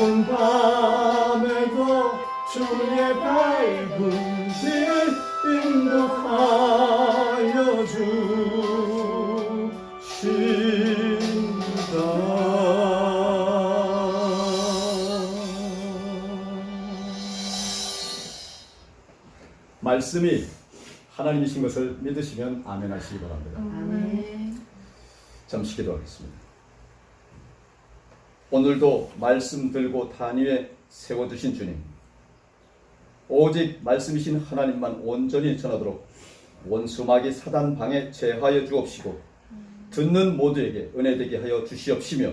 어두운 밤에도 주의 밝은 길 인도하여 주신다. 말씀이 하나님이신 것을 믿으시면 아멘 하시기 바랍니다. 아멘. 잠시 기도하겠습니다. 오늘도 말씀 들고 단 위에 세워주신 주님, 오직 말씀이신 하나님만 온전히 전하도록 원수마귀 사단 방에 제하여 주옵시고 듣는 모두에게 은혜 되게 하여 주시옵시며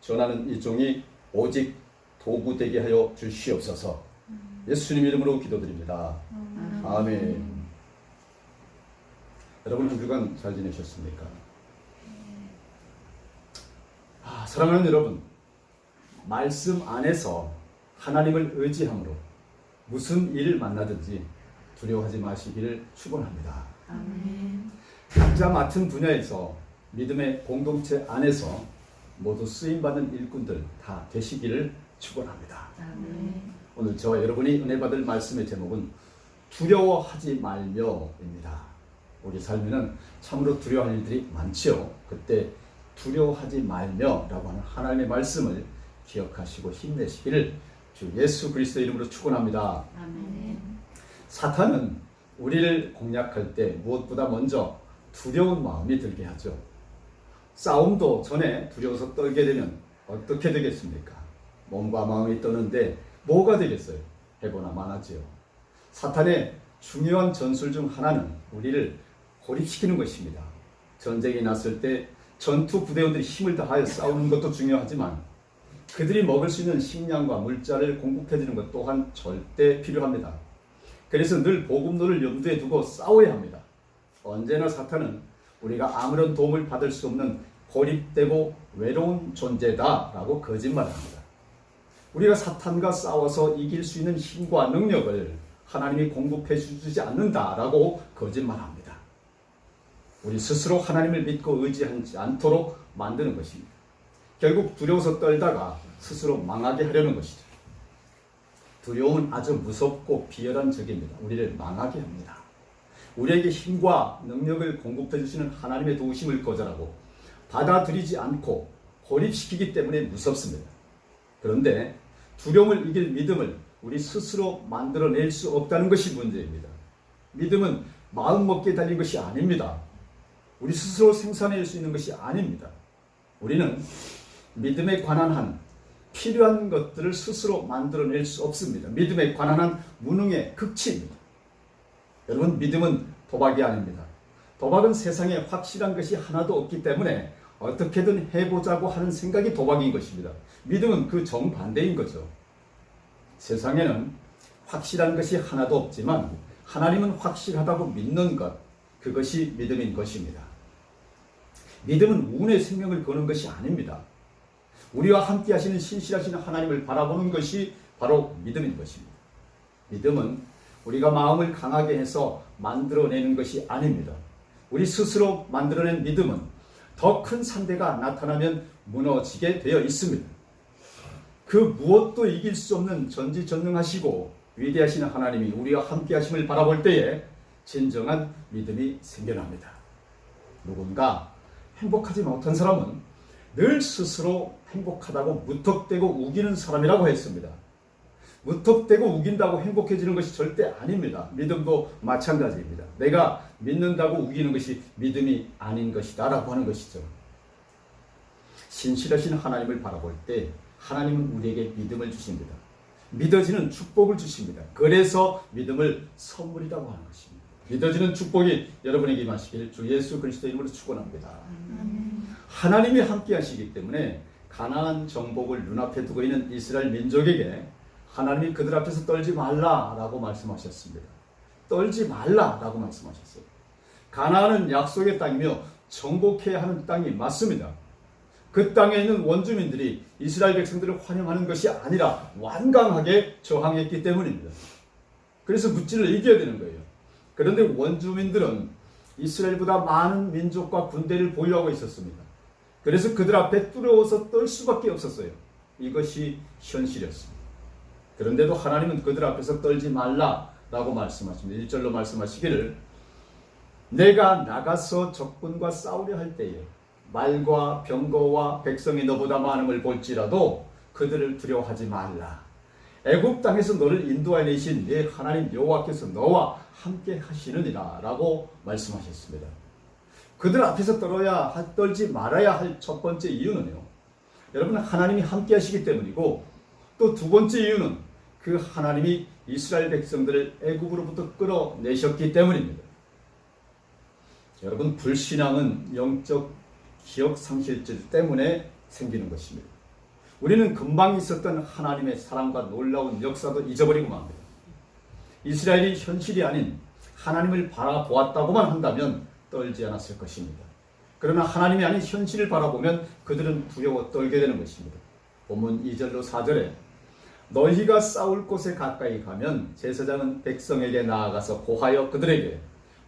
전하는 이 종이 오직 도구 되게 하여 주시옵소서. 예수님 이름으로 기도드립니다. 아멘. 여러분 한 주간 잘 지내셨습니까? 사랑하는 여러분, 말씀 안에서 하나님을 의지함으로 무슨 일을 만나든지 두려워하지 마시기를 축원합니다. 아멘. 각자 맡은 분야에서 믿음의 공동체 안에서 모두 쓰임받는 일꾼들 다 되시기를 축원합니다. 아멘. 오늘 저와 여러분이 은혜 받을 말씀의 제목은 두려워하지 말며입니다. 우리 삶에는 참으로 두려워할 일들이 많지요. 그때 두려워하지 말며라고 하는 하나님의 말씀을 기억하시고 힘내시기를 주 예수 그리스도의 이름으로 축원합니다. 아멘. 사탄은 우리를 공략할 때 무엇보다 먼저 두려운 마음이 들게 하죠. 싸움도 전에 두려워서 떨게 되면 어떻게 되겠습니까? 몸과 마음이 떠는데 뭐가 되겠어요? 해보나 마나지요. 사탄의 중요한 전술 중 하나는 우리를 고립시키는 것입니다. 전쟁이 났을 때 전투 부대원들이 힘을 다하여 싸우는 것도 중요하지만 그들이 먹을 수 있는 식량과 물자를 공급해 주는 것 또한 절대 필요합니다. 그래서 늘 복음론을 염두에 두고 싸워야 합니다. 언제나 사탄은 우리가 아무런 도움을 받을 수 없는 고립되고 외로운 존재다라고 거짓말합니다. 우리가 사탄과 싸워서 이길 수 있는 힘과 능력을 하나님이 공급해 주지 않는다라고 거짓말합니다. 우리 스스로 하나님을 믿고 의지하지 않도록 만드는 것입니다. 결국 두려워서 떨다가 스스로 망하게 하려는 것이죠. 두려움은 아주 무섭고 비열한 적입니다. 우리를 망하게 합니다. 우리에게 힘과 능력을 공급해 주시는 하나님의 도우심을 거절하고 받아들이지 않고 고립시키기 때문에 무섭습니다. 그런데 두려움을 이길 믿음을 우리 스스로 만들어낼 수 없다는 것이 문제입니다. 믿음은 마음먹기에 달린 것이 아닙니다. 우리 스스로 생산해낼 수 있는 것이 아닙니다. 우리는 믿음에 관한 한 필요한 것들을 스스로 만들어낼 수 없습니다. 믿음에 관한 한 무능의 극치입니다. 여러분, 믿음은 도박이 아닙니다. 도박은 세상에 확실한 것이 하나도 없기 때문에 어떻게든 해보자고 하는 생각이 도박인 것입니다. 믿음은 그 정반대인 거죠. 세상에는 확실한 것이 하나도 없지만 하나님은 확실하다고 믿는 것, 그것이 믿음인 것입니다. 믿음은 운의 생명을 거는 것이 아닙니다. 우리와 함께 하시는 신실하신 하나님을 바라보는 것이 바로 믿음인 것입니다. 믿음은 우리가 마음을 강하게 해서 만들어내는 것이 아닙니다. 우리 스스로 만들어낸 믿음은 더 큰 상대가 나타나면 무너지게 되어 있습니다. 그 무엇도 이길 수 없는 전지전능하시고 위대하신 하나님이 우리와 함께 하심을 바라볼 때에 진정한 믿음이 생겨납니다. 누군가 행복하지 못한 사람은 늘 스스로 행복하다고 무턱대고 우기는 사람이라고 했습니다. 무턱대고 우긴다고 행복해지는 것이 절대 아닙니다. 믿음도 마찬가지입니다. 내가 믿는다고 우기는 것이 믿음이 아닌 것이다 라고 하는 것이죠. 신실하신 하나님을 바라볼 때 하나님은 우리에게 믿음을 주십니다. 믿어지는 축복을 주십니다. 그래서 믿음을 선물이라고 하는 것입니다. 믿어지는 축복이 여러분에게 임하시길 주 예수 그리스도의 이름으로 축원합니다. 하나님이 함께 하시기 때문에 가나안 정복을 눈앞에 두고 있는 이스라엘 민족에게 하나님이 그들 앞에서 떨지 말라라고 말씀하셨습니다. 떨지 말라라고 말씀하셨어요. 가나안은 약속의 땅이며 정복해야 하는 땅이 맞습니다. 그 땅에 있는 원주민들이 이스라엘 백성들을 환영하는 것이 아니라 완강하게 저항했기 때문입니다. 그래서 무찌를 이겨야 되는 거예요. 그런데 원주민들은 이스라엘보다 많은 민족과 군대를 보유하고 있었습니다. 그래서 그들 앞에 두려워서 떨 수밖에 없었어요. 이것이 현실이었습니다. 그런데도 하나님은 그들 앞에서 떨지 말라라고 말씀하십니다. 1절로 말씀하시기를 내가 나가서 적군과 싸우려 할 때에 말과 병거와 백성이 너보다 많음을 볼지라도 그들을 두려워하지 말라. 애굽 땅에서 너를 인도하여 내신 네 하나님 여호와께서 너와 함께 하시느니라 라고 말씀하셨습니다. 그들 앞에서 떨지 말아야 할 첫 번째 이유는요, 여러분, 하나님이 함께 하시기 때문이고, 또 두 번째 이유는 그 하나님이 이스라엘 백성들을 애굽으로부터 끌어내셨기 때문입니다. 여러분, 불신앙은 영적 기억 상실증 때문에 생기는 것입니다. 우리는 금방 있었던 하나님의 사랑과 놀라운 역사도 잊어버리고 맙니다. 이스라엘이 현실이 아닌 하나님을 바라보았다고만 한다면 떨지 않았을 것입니다. 그러나 하나님이 아닌 현실을 바라보면 그들은 두려워 떨게 되는 것입니다. 본문 2절로 4절에 너희가 싸울 곳에 가까이 가면 제사장은 백성에게 나아가서 고하여 그들에게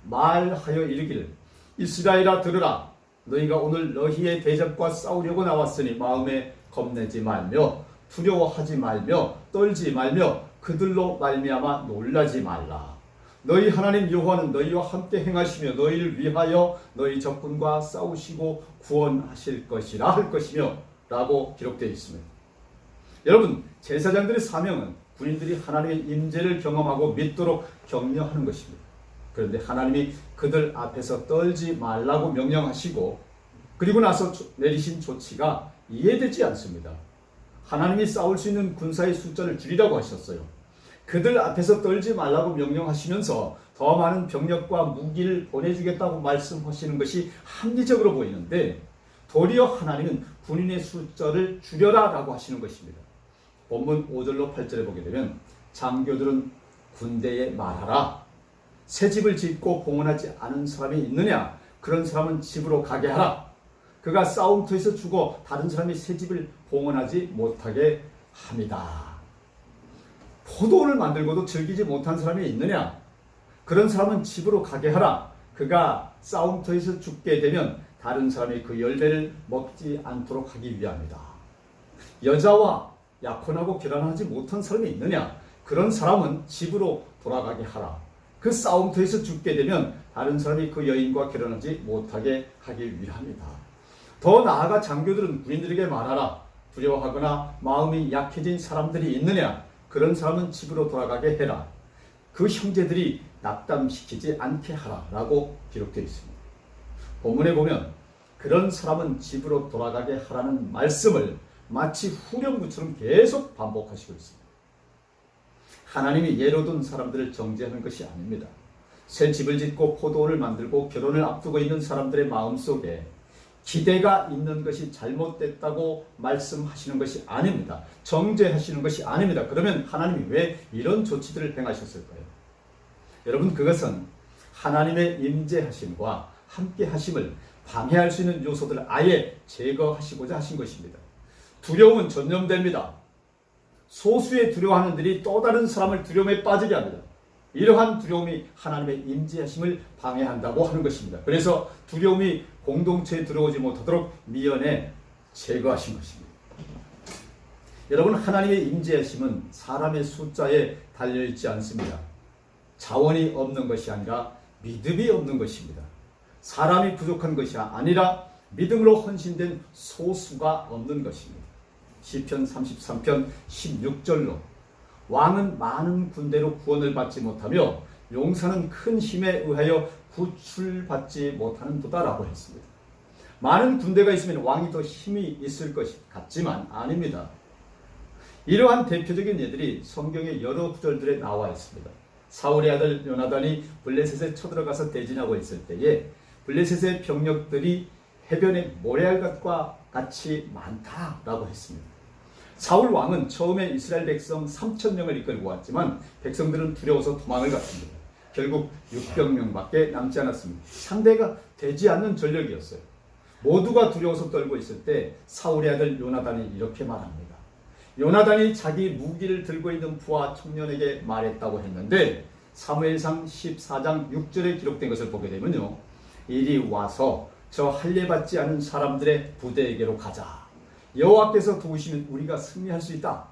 말하여 이르기를 이스라엘아 들으라. 너희가 오늘 너희의 대적과 싸우려고 나왔으니 마음에 겁내지 말며 두려워하지 말며 떨지 말며 그들로 말미암아 놀라지 말라. 너희 하나님 여호와는 너희와 함께 행하시며 너희를 위하여 너희 적군과 싸우시고 구원하실 것이라 할 것이며 라고 기록되어 있습니다. 여러분, 제사장들의 사명은 군인들이 하나님의 임재를 경험하고 믿도록 격려하는 것입니다. 그런데 하나님이 그들 앞에서 떨지 말라고 명령하시고 그리고 나서 내리신 조치가 이해되지 않습니다. 하나님이 싸울 수 있는 군사의 숫자를 줄이라고 하셨어요. 그들 앞에서 떨지 말라고 명령하시면서 더 많은 병력과 무기를 보내주겠다고 말씀하시는 것이 합리적으로 보이는데 도리어 하나님은 군인의 숫자를 줄여라 라고 하시는 것입니다. 본문 5절로 8절에 보게 되면 장교들은 군대에 말하라. 새 집을 짓고 봉헌하지 않은 사람이 있느냐? 그런 사람은 집으로 가게 하라. 그가 싸움터에서 죽어 다른 사람이 새 집을 봉헌하지 못하게 합니다. 포도를 만들고도 즐기지 못한 사람이 있느냐? 그런 사람은 집으로 가게 하라. 그가 싸움터에서 죽게 되면 다른 사람이 그 열매를 먹지 않도록 하기 위함이다. 여자와 약혼하고 결혼하지 못한 사람이 있느냐? 그런 사람은 집으로 돌아가게 하라. 그 싸움터에서 죽게 되면 다른 사람이 그 여인과 결혼하지 못하게 하기 위함이다. 더 나아가 장교들은 군인들에게 말하라. 두려워하거나 마음이 약해진 사람들이 있느냐? 그런 사람은 집으로 돌아가게 해라. 그 형제들이 낙담시키지 않게 하라 라고 기록되어 있습니다. 본문에 보면 그런 사람은 집으로 돌아가게 하라는 말씀을 마치 후렴구처럼 계속 반복하시고 있습니다. 하나님이 예로 둔 사람들을 정죄하는 것이 아닙니다. 새 집을 짓고 포도원을 만들고 결혼을 앞두고 있는 사람들의 마음속에 기대가 있는 것이 잘못됐다고 말씀하시는 것이 아닙니다. 정죄하시는 것이 아닙니다. 그러면 하나님이 왜 이런 조치들을 행하셨을까요? 여러분, 그것은 하나님의 임재하심과 함께 하심을 방해할 수 있는 요소들을 아예 제거하시고자 하신 것입니다. 두려움은 전염됩니다. 소수의 두려워하는 들이 또 다른 사람을 두려움에 빠지게 합니다. 이러한 두려움이 하나님의 임재하심을 방해한다고 하는 것입니다. 그래서 두려움이 공동체에 들어오지 못하도록 미연에 제거하신 것입니다. 여러분, 하나님의 임재하심은 사람의 숫자에 달려있지 않습니다. 자원이 없는 것이 아니라 믿음이 없는 것입니다. 사람이 부족한 것이 아니라 믿음으로 헌신된 소수가 없는 것입니다. 시편 33편 16절로 왕은 많은 군대로 구원을 받지 못하며 용사는 큰 힘에 의하여 구출받지 못하는도다 라고 했습니다. 많은 군대가 있으면 왕이 더 힘이 있을 것 같지만 아닙니다. 이러한 대표적인 예들이 성경의 여러 구절들에 나와 있습니다. 사울의 아들 요나단이 블레셋에 쳐들어가서 대진하고 있을 때에 블레셋의 병력들이 해변의 모래알같과 같이 많다라고 했습니다. 사울 왕은 처음에 이스라엘 백성 3,000명을 이끌고 왔지만 백성들은 두려워서 도망을 갔습니다. 결국 600명밖에 남지 않았습니다. 상대가 되지 않는 전력이었어요. 모두가 두려워서 떨고 있을 때 사울의 아들 요나단이 이렇게 말합니다. 요나단이 자기 무기를 들고 있는 부하 청년에게 말했다고 했는데 사무엘상 14장 6절에 기록된 것을 보게 되면요, 이리 와서 저 할례받지 않은 사람들의 부대에게로 가자. 여호와께서 도우시면 우리가 승리할 수 있다.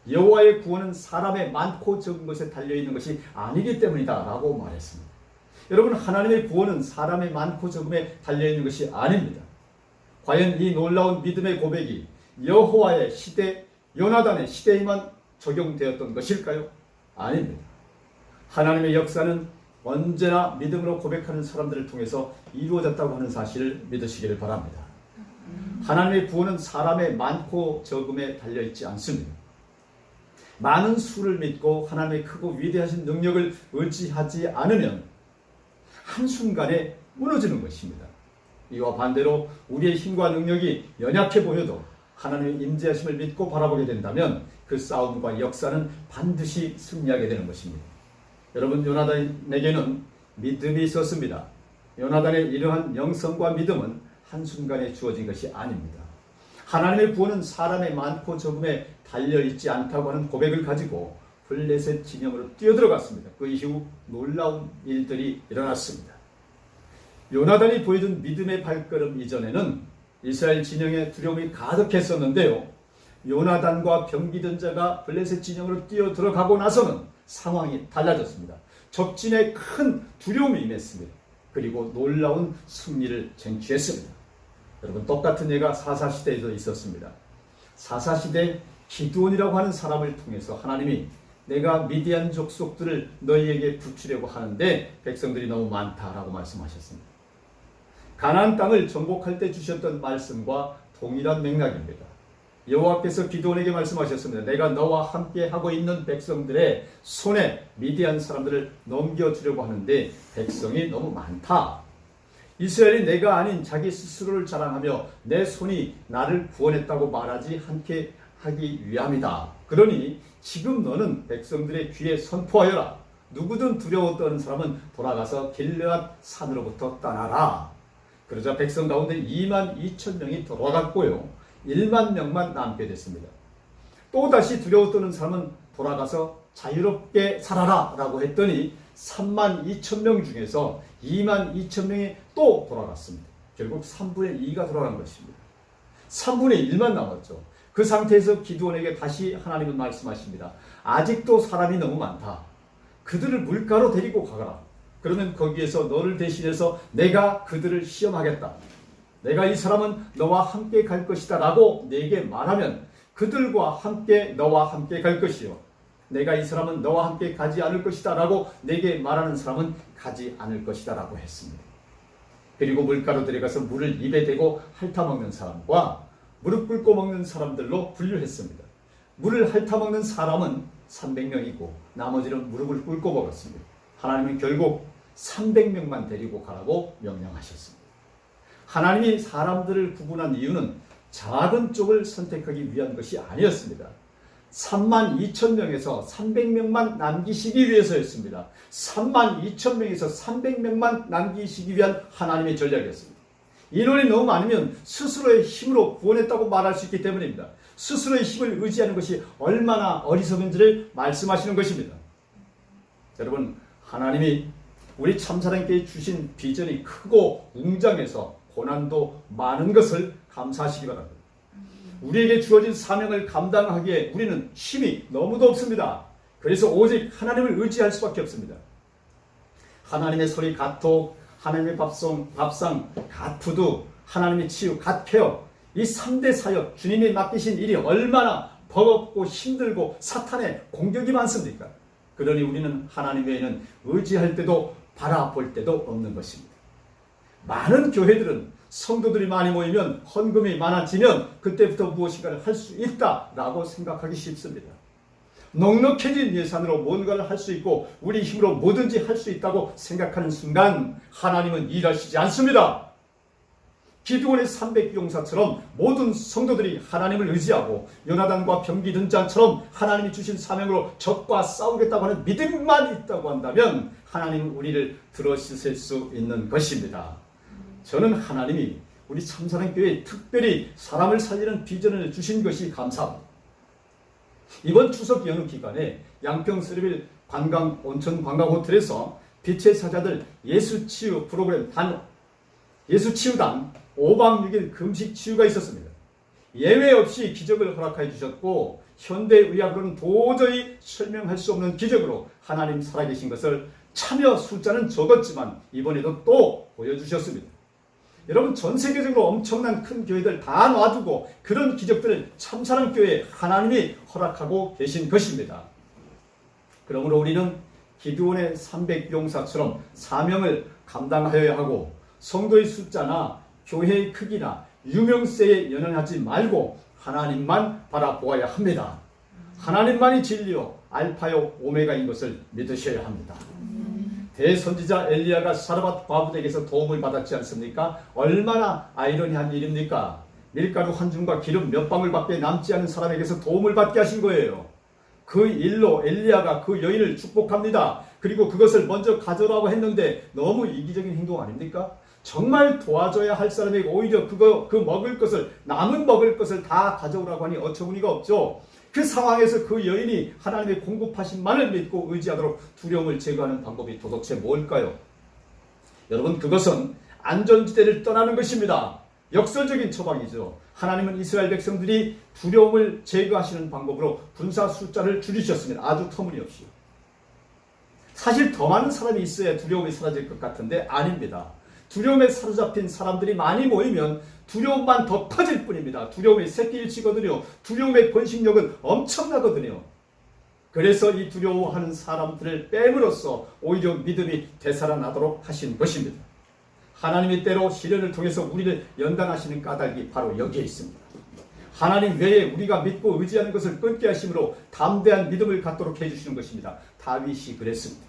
여호와의 구원은 사람의 많고 적은 것에 달려있는 것이 아니기 때문이다 라고 말했습니다. 여러분, 하나님의 구원은 사람의 많고 적음에 달려있는 것이 아닙니다. 과연 이 놀라운 믿음의 고백이 여호와의 시대, 요나단의 시대에만 적용되었던 것일까요? 아닙니다. 하나님의 역사는 언제나 믿음으로 고백하는 사람들을 통해서 이루어졌다고 하는 사실을 믿으시기를 바랍니다. 하나님의 구원은 사람의 많고 적음에 달려있지 않습니다. 많은 수를 믿고 하나님의 크고 위대하신 능력을 의지하지 않으면 한순간에 무너지는 것입니다. 이와 반대로 우리의 힘과 능력이 연약해 보여도 하나님의 임재하심을 믿고 바라보게 된다면 그 싸움과 역사는 반드시 승리하게 되는 것입니다. 여러분, 요나단에게는 믿음이 있었습니다. 요나단의 이러한 영성과 믿음은 한순간에 주어진 것이 아닙니다. 하나님의 구원은 사람의 많고 적음에 달려있지 않다고 하는 고백을 가지고 블레셋 진영으로 뛰어들어갔습니다. 그 이후 놀라운 일들이 일어났습니다. 요나단이 보여준 믿음의 발걸음 이전에는 이스라엘 진영에 두려움이 가득했었는데요. 요나단과 병기던 자가 블레셋 진영으로 뛰어들어가고 나서는 상황이 달라졌습니다. 적진에 큰 두려움이 임했습니다. 그리고 놀라운 승리를 쟁취했습니다. 여러분, 똑같은 예가 사사시대에도 있었습니다. 사사시대 기드온이라고 하는 사람을 통해서 하나님이 내가 미디안 족속들을 너희에게 붙이려고 하는데 백성들이 너무 많다라고 말씀하셨습니다. 가나안 땅을 정복할 때 주셨던 말씀과 동일한 맥락입니다. 여호와께서 기드온에게 말씀하셨습니다. 내가 너와 함께 하고 있는 백성들의 손에 미디안 사람들을 넘겨주려고 하는데 백성이 너무 많다. 이스라엘이 내가 아닌 자기 스스로를 자랑하며 내 손이 나를 구원했다고 말하지 않게 하기 위함이다. 그러니 지금 너는 백성들의 귀에 선포하여라. 누구든 두려워 떠는 사람은 돌아가서 길르앗 산으로부터 떠나라. 그러자 백성 가운데 2만 2천 명이 돌아갔고요. 1만 명만 남게 됐습니다. 또다시 두려워 떠는 사람은 돌아가서 자유롭게 살아라 라고 했더니 3만 2천 명 중에서 2만 2천 명이 또 돌아갔습니다. 결국 3분의 2가 돌아간 것입니다. 3분의 1만 남았죠. 그 상태에서 기드온에게 다시 하나님은 말씀하십니다. 아직도 사람이 너무 많다. 그들을 물가로 데리고 가거라. 그러면 거기에서 너를 대신해서 내가 그들을 시험하겠다. 내가 이 사람은 너와 함께 갈 것이다 라고 내게 말하면 그들과 함께 너와 함께 갈 것이요. 내가 이 사람은 너와 함께 가지 않을 것이다 라고 내게 말하는 사람은 가지 않을 것이다 라고 했습니다. 그리고 물가로 데려가서 물을 입에 대고 핥아먹는 사람과 무릎 꿇고 먹는 사람들로 분류했습니다. 물을 핥아먹는 사람은 300명이고 나머지는 무릎을 꿇고 먹었습니다. 하나님은 결국 300명만 데리고 가라고 명령하셨습니다. 하나님이 사람들을 구분한 이유는 작은 쪽을 선택하기 위한 것이 아니었습니다. 3만 2천 명에서 300명만 남기시기 위해서였습니다. 3만 2천 명에서 300명만 남기시기 위한 하나님의 전략이었습니다. 인원이 너무 많으면 스스로의 힘으로 구원했다고 말할 수 있기 때문입니다. 스스로의 힘을 의지하는 것이 얼마나 어리석은지를 말씀하시는 것입니다. 여러분, 하나님이 우리 참사랑교회 주신 비전이 크고 웅장해서 고난도 많은 것을 감사하시기 바랍니다. 우리에게 주어진 사명을 감당하기에 우리는 힘이 너무도 없습니다. 그래서 오직 하나님을 의지할 수밖에 없습니다. 하나님의 소리 갓톡, 하나님의 밥상 갓푸드, 하나님의 치유 갓케어, 이 3대 사역, 주님이 맡기신 일이 얼마나 버겁고 힘들고 사탄의 공격이 많습니까? 그러니 우리는 하나님 외에는 의지할 때도 바라볼 때도 없는 것입니다. 많은 교회들은 성도들이 많이 모이면 헌금이 많아지면 그때부터 무엇인가를 할 수 있다라고 생각하기 쉽습니다. 넉넉해진 예산으로 뭔가를 할 수 있고 우리 힘으로 뭐든지 할 수 있다고 생각하는 순간 하나님은 일하시지 않습니다. 기드온의 300용사처럼 모든 성도들이 하나님을 의지하고 요나단과 병기든 자처럼 하나님이 주신 사명으로 적과 싸우겠다고 하는 믿음만 있다고 한다면 하나님은 우리를 들어주실 수 있는 것입니다. 저는 하나님이 우리 참사랑교회에 특별히 사람을 살리는 비전을 주신 것이 감사합니다. 이번 추석 연휴 기간에 양평 스리빌 온천 관광 호텔에서 빛의 사자들 예수치유 프로그램 예수치유단 5박 6일 금식 치유가 있었습니다. 예외 없이 기적을 허락해 주셨고 현대의학으로는 도저히 설명할 수 없는 기적으로 하나님 살아계신 것을 참여 숫자는 적었지만 이번에도 또 보여주셨습니다. 여러분, 전 세계적으로 엄청난 큰 교회들 다 놔두고 그런 기적들을 참사랑교회에 하나님이 허락하고 계신 것입니다. 그러므로 우리는 기드온의 300용사처럼 사명을 감당하여야 하고 성도의 숫자나 교회의 크기나 유명세에 연연하지 말고 하나님만 바라보아야 합니다. 하나님만이 진리요 알파요 오메가인 것을 믿으셔야 합니다. 대선지자 엘리야가 사르밧 과부에게서 도움을 받았지 않습니까? 얼마나 아이러니한 일입니까? 밀가루 한 줌과 기름 몇 방울밖에 남지 않은 사람에게서 도움을 받게 하신 거예요. 그 일로 엘리야가 그 여인을 축복합니다. 그리고 그것을 먼저 가져라고 했는데 너무 이기적인 행동 아닙니까? 정말 도와줘야 할 사람에게 오히려 그 먹을 것을, 남은 먹을 것을 다 가져오라고 하니 어처구니가 없죠. 그 상황에서 그 여인이 하나님의 공급하신만을 믿고 의지하도록 두려움을 제거하는 방법이 도대체 뭘까요? 여러분, 그것은 안전지대를 떠나는 것입니다. 역설적인 처방이죠. 하나님은 이스라엘 백성들이 두려움을 제거하시는 방법으로 군사 숫자를 줄이셨습니다. 아주 터무니없이. 사실 더 많은 사람이 있어야 두려움이 사라질 것 같은데 아닙니다. 두려움에 사로잡힌 사람들이 많이 모이면 두려움만 더 커질 뿐입니다. 두려움이 새끼를 치거든요. 두려움의 번식력은 엄청나거든요. 그래서 이 두려워하는 사람들을 뺨으로써 오히려 믿음이 되살아나도록 하신 것입니다. 하나님이 때로 시련을 통해서 우리를 연단하시는 까닭이 바로 여기에 있습니다. 하나님 외에 우리가 믿고 의지하는 것을 끊게 하심으로 담대한 믿음을 갖도록 해주시는 것입니다. 다윗이 그랬습니다.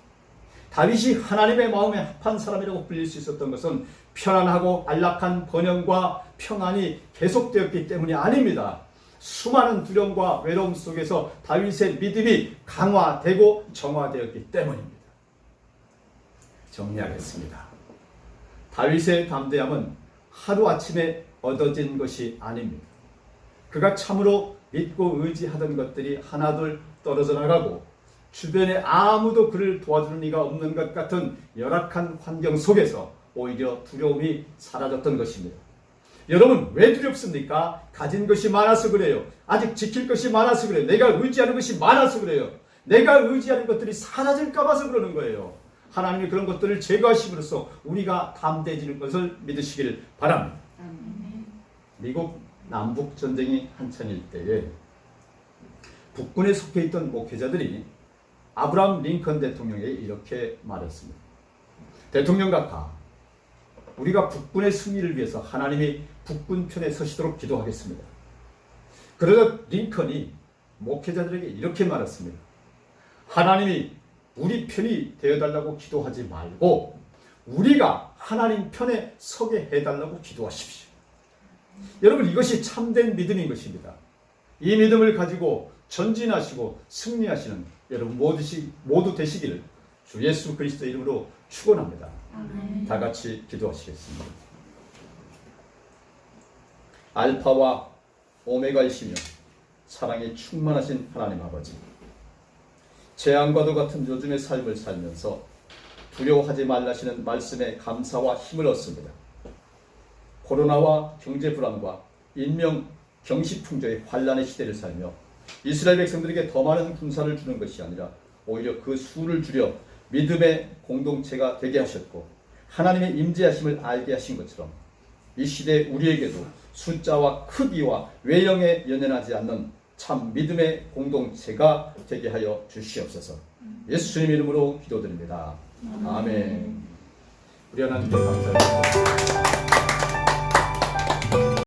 다윗이 하나님의 마음에 합한 사람이라고 불릴 수 있었던 것은 편안하고 안락한 번영과 평안이 계속되었기 때문이 아닙니다. 수많은 두려움과 외로움 속에서 다윗의 믿음이 강화되고 정화되었기 때문입니다. 정리하겠습니다. 다윗의 담대함은 하루아침에 얻어진 것이 아닙니다. 그가 참으로 믿고 의지하던 것들이 하나둘 떨어져 나가고 주변에 아무도 그를 도와주는 이가 없는 것 같은 열악한 환경 속에서 오히려 두려움이 사라졌던 것입니다. 여러분, 왜 두렵습니까? 가진 것이 많아서 그래요. 아직 지킬 것이 많아서 그래요. 내가 의지하는 것이 많아서 그래요. 내가 의지하는 것들이 사라질까 봐서 그러는 거예요. 하나님이 그런 것들을 제거하심으로써 우리가 담대해지는 것을 믿으시길 바랍니다. 미국 남북전쟁이 한창일 때에 북군에 속해 있던 목회자들이 아브라함 링컨 대통령에게 이렇게 말했습니다. 대통령 각하, 우리가 북군의 승리를 위해서 하나님이 북군 편에 서시도록 기도하겠습니다. 그러자 링컨이 목회자들에게 이렇게 말했습니다. 하나님이 우리 편이 되어달라고 기도하지 말고 우리가 하나님 편에 서게 해달라고 기도하십시오. 여러분, 이것이 참된 믿음인 것입니다. 이 믿음을 가지고 전진하시고 승리하시는 여러분 모두 되시기를 주 예수 그리스도의 이름으로 축원합니다. 다 같이 기도하시겠습니다. 알파와 오메가이시며 사랑이 충만하신 하나님 아버지, 재앙과도 같은 요즘의 삶을 살면서 두려워하지 말라시는 말씀에 감사와 힘을 얻습니다. 코로나와 경제 불안과 인명 경시풍조의 환란의 시대를 살며 이스라엘 백성들에게 더 많은 군사를 주는 것이 아니라 오히려 그 수를 줄여 믿음의 공동체가 되게 하셨고 하나님의 임재하심을 알게 하신 것처럼 이 시대 우리에게도 숫자와 크기와 외형에 연연하지 않는 참 믿음의 공동체가 되게 하여 주시옵소서. 예수 주님 이름으로 기도드립니다. 아멘. 우리 하나님께 감사합니다.